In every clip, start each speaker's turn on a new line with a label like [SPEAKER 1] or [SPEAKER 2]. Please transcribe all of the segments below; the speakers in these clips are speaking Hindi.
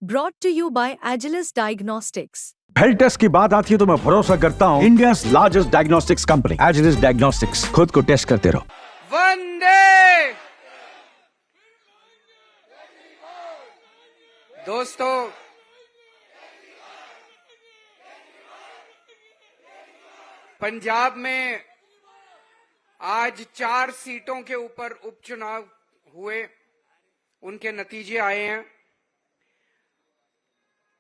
[SPEAKER 1] Brought to you by Agilus Diagnostics.
[SPEAKER 2] Health test की बात आती है तो मैं भरोसा करता हूँ India largest diagnostics company Agilus diagnostics. खुद को टेस्ट करते रहो।
[SPEAKER 3] वंदे। दोस्तों, पंजाब में आज 4 सीटों के ऊपर उपचुनाव हुए, उनके नतीजे आए हैं।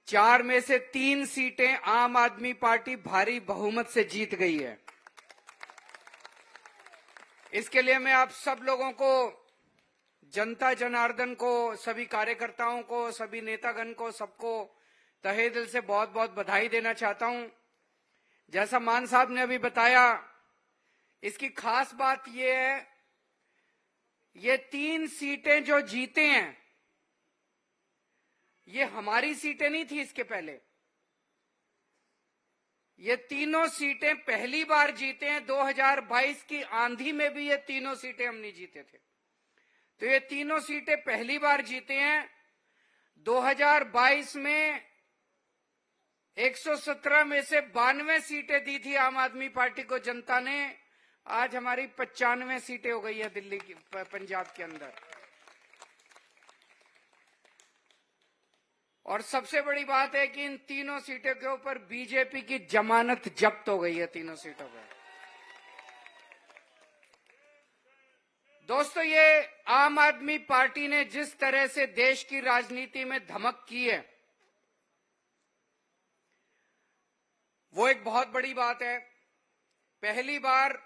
[SPEAKER 3] 4 में से 3 सीटें आम आदमी पार्टी भारी बहुमत से जीत गई है। इसके लिए मैं आप सब लोगों को, जनता जनार्दन को, सभी कार्यकर्ताओं को, सभी नेतागण को, सबको तहे दिल से बहुत बहुत बधाई देना चाहता हूं। जैसा मान साहब ने अभी बताया, इसकी खास बात यह है, ये 3 सीटें जो जीते हैं, ये हमारी सीटें नहीं थी। इसके पहले ये तीनों सीटें पहली बार जीते हैं। 2022 की आंधी में भी ये तीनों सीटें हम नहीं जीते थे, तो ये तीनों सीटें पहली बार जीते हैं। 2022 में 117 में से 92 सीटें दी थी आम आदमी पार्टी को जनता ने। आज हमारी 95 सीटें हो गई है दिल्ली की, पंजाब के अंदर। और सबसे बड़ी बात है कि इन तीनों सीटों के ऊपर बीजेपी की जमानत जब्त हो गई है, तीनों सीटों पर। दोस्तों, ये आम आदमी पार्टी ने जिस तरह से देश की राजनीति में धमक की है, वो एक बहुत बड़ी बात है। पहली बार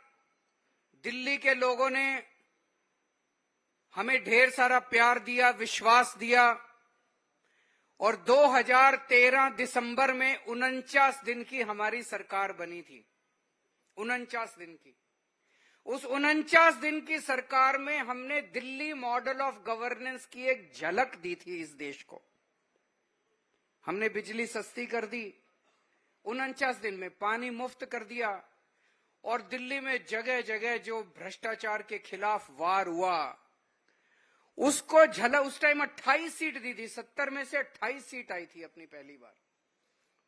[SPEAKER 3] दिल्ली के लोगों ने हमें ढेर सारा प्यार दिया, विश्वास दिया, और 2013 दिसंबर में 49 दिन की हमारी सरकार बनी थी। 49 दिन की। उस 49 दिन की सरकार में हमने दिल्ली मॉडल ऑफ गवर्नेंस की एक झलक दी थी इस देश को। हमने बिजली सस्ती कर दी, 49 दिन में पानी मुफ्त कर दिया, और दिल्ली में जगह जगह जो भ्रष्टाचार के खिलाफ वार हुआ, उसको झलक। उस टाइम 28 सीट दी थी, 70 में से 28 सीट आई थी अपनी पहली बार।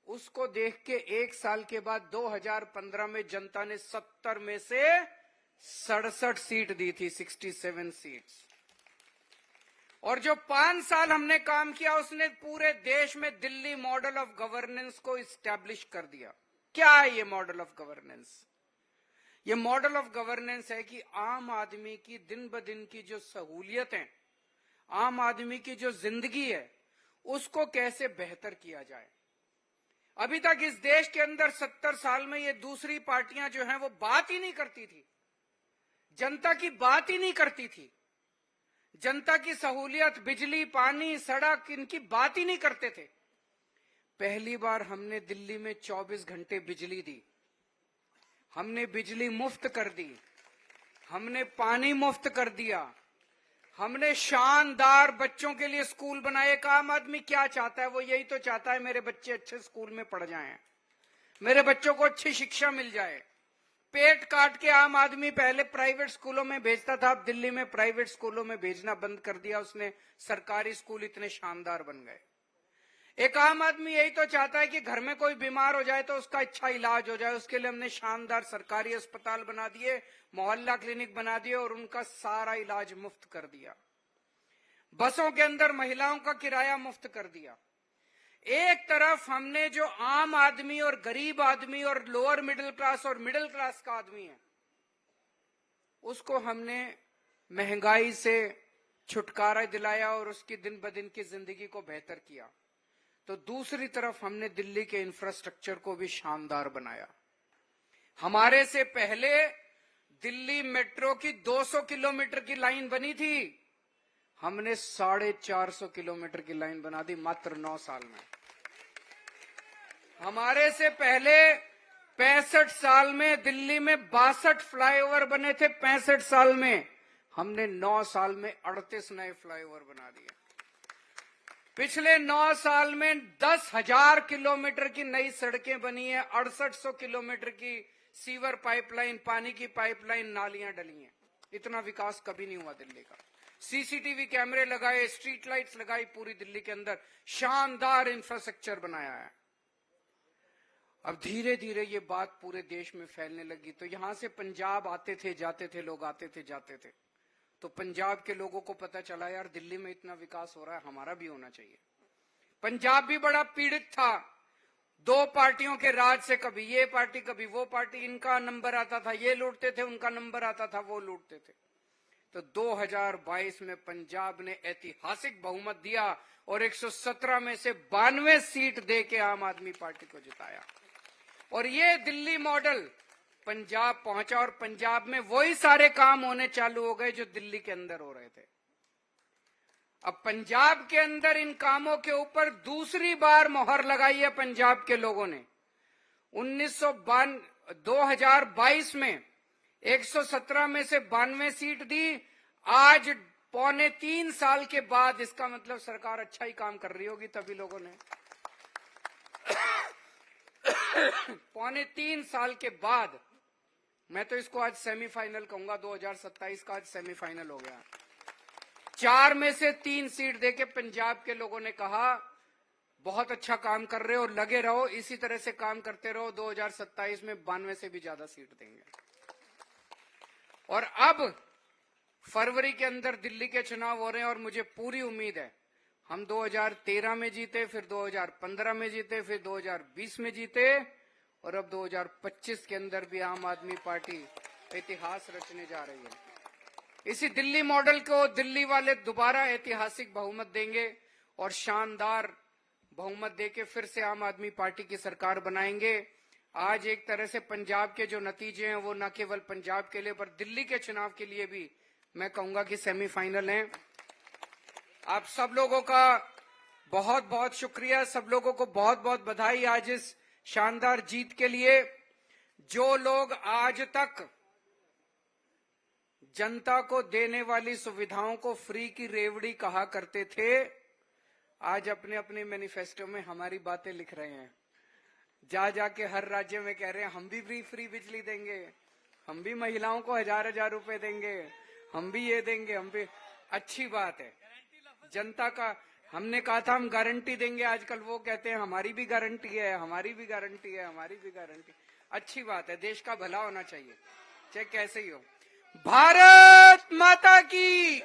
[SPEAKER 3] उसको देख के 1 साल के बाद 2015 में जनता ने 70 में से 67 सीट दी थी, 67 सीट्स। और जो 5 साल हमने काम किया, उसने पूरे देश में दिल्ली मॉडल ऑफ गवर्नेंस को इस्टेब्लिश कर दिया। क्या है ये मॉडल ऑफ गवर्नेंस? ये मॉडल ऑफ गवर्नेंस है कि आम आदमी की दिन ब दिन की जो सहूलियतें, आम आदमी की जो जिंदगी है, उसको कैसे बेहतर किया जाए। अभी तक इस देश के अंदर 70 साल में ये दूसरी पार्टियां जो हैं वो बात ही नहीं करती थी, जनता की बात ही नहीं करती थी। जनता की सहूलियत, बिजली, पानी, सड़क, इनकी बात ही नहीं करते थे। पहली बार हमने दिल्ली में 24 घंटे बिजली दी, हमने बिजली मुफ्त कर दी, हमने पानी मुफ्त कर दिया, हमने शानदार बच्चों के लिए स्कूल बनाए। एक आम आदमी क्या चाहता है? वो यही तो चाहता है मेरे बच्चे अच्छे स्कूल में पढ़ जाएं, मेरे बच्चों को अच्छी शिक्षा मिल जाए। पेट काट के आम आदमी पहले प्राइवेट स्कूलों में भेजता था, अब दिल्ली में प्राइवेट स्कूलों में भेजना बंद कर दिया उसने। सरकारी स्कूल इतने शानदार बन गए। एक आम आदमी यही तो चाहता है कि घर में कोई बीमार हो जाए तो उसका अच्छा इलाज हो जाए। उसके लिए हमने शानदार सरकारी अस्पताल बना दिए, मोहल्ला क्लिनिक बना दिए, और उनका सारा इलाज मुफ्त कर दिया। बसों के अंदर महिलाओं का किराया मुफ्त कर दिया। एक तरफ हमने जो आम आदमी और गरीब आदमी और लोअर मिडिल क्लास और मिडिल क्लास का आदमी है, उसको हमने महंगाई से छुटकारा दिलाया और उसकी दिन ब दिन की जिंदगी को बेहतर किया, तो दूसरी तरफ हमने दिल्ली के इंफ्रास्ट्रक्चर को भी शानदार बनाया। हमारे से पहले दिल्ली मेट्रो की 200 किलोमीटर की लाइन बनी थी, हमने 450 किलोमीटर की लाइन बना दी मात्र 9 साल में। हमारे से पहले 65 साल में दिल्ली में 62 फ्लाईओवर बने थे। 65 साल में हमने 9 साल में 38 नए फ्लाईओवर बना दिए। पिछले 9 साल में 10,000 किलोमीटर की नई सड़कें बनी है, 6800 किलोमीटर की सीवर पाइपलाइन, पानी की पाइपलाइन, नालियां डली हैं। इतना विकास कभी नहीं हुआ दिल्ली का। सीसीटीवी कैमरे लगाए, स्ट्रीट लाइट्स लगाई पूरी दिल्ली के अंदर, शानदार इंफ्रास्ट्रक्चर बनाया है। अब धीरे धीरे ये बात पूरे देश में फैलने लगी। तो यहां से पंजाब आते थे जाते थे लोग, आते थे जाते थे। तो पंजाब के लोगों को पता चला यार दिल्ली में इतना विकास हो रहा है, हमारा भी होना चाहिए। पंजाब भी बड़ा पीड़ित था दो पार्टियों के राज से, कभी ये पार्टी कभी वो पार्टी, इनका नंबर आता था ये लूटते थे, उनका नंबर आता था वो लूटते थे। तो 2022 में पंजाब ने ऐतिहासिक बहुमत दिया और 117 में से 92 सीट दे के आम आदमी पार्टी को जिताया। और ये दिल्ली मॉडल पंजाब पहुंचा और पंजाब में वही सारे काम होने चालू हो गए जो दिल्ली के अंदर हो रहे थे। अब पंजाब के अंदर इन कामों के ऊपर दूसरी बार मोहर लगाई है पंजाब के लोगों ने। 2022 में 117 में से 92 सीट दी। आज 3.25 साल के बाद, इसका मतलब सरकार अच्छा ही काम कर रही होगी तभी लोगों ने 3.25 साल के बाद, मैं तो इसको आज सेमीफाइनल कहूंगा, 2027 का आज सेमीफाइनल हो गया। 4 में से 3 सीट देके पंजाब के लोगों ने कहा बहुत अच्छा काम कर रहे हो, लगे रहो, इसी तरह से काम करते रहो, 2027 में 92 से भी ज्यादा सीट देंगे। और अब फरवरी के अंदर दिल्ली के चुनाव हो रहे हैं और मुझे पूरी उम्मीद है हम 2013 में जीते, फिर 2015 में जीते, फिर 2020 में जीते और अब 2025 के अंदर भी आम आदमी पार्टी इतिहास रचने जा रही है। इसी दिल्ली मॉडल को दिल्ली वाले दोबारा ऐतिहासिक बहुमत देंगे और शानदार बहुमत देके फिर से आम आदमी पार्टी की सरकार बनाएंगे। आज एक तरह से पंजाब के जो नतीजे हैं वो न केवल पंजाब के लिए पर दिल्ली के चुनाव के लिए भी मैं कहूंगा कि सेमीफाइनल हैं। आप सब लोगों का बहुत बहुत शुक्रिया, सब लोगों को बहुत बहुत बधाई आज इस शानदार जीत के लिए। जो लोग आज तक जनता को देने वाली सुविधाओं को फ्री की रेवड़ी कहा करते थे, आज अपने अपने मैनिफेस्टो में हमारी बातें लिख रहे हैं। जा जाके हर राज्य में कह रहे हैं हम भी फ्री बिजली देंगे, हम भी महिलाओं को 1000-1000 रुपए देंगे, हम भी ये देंगे, हम भी। अच्छी बात है, जनता का हमने कहा था हम गारंटी देंगे, आजकल वो कहते हैं हमारी भी गारंटी है, हमारी भी गारंटी है, हमारी भी गारंटी। अच्छी बात है, देश का भला होना चाहिए चाहे कैसे ही हो। भारत माता की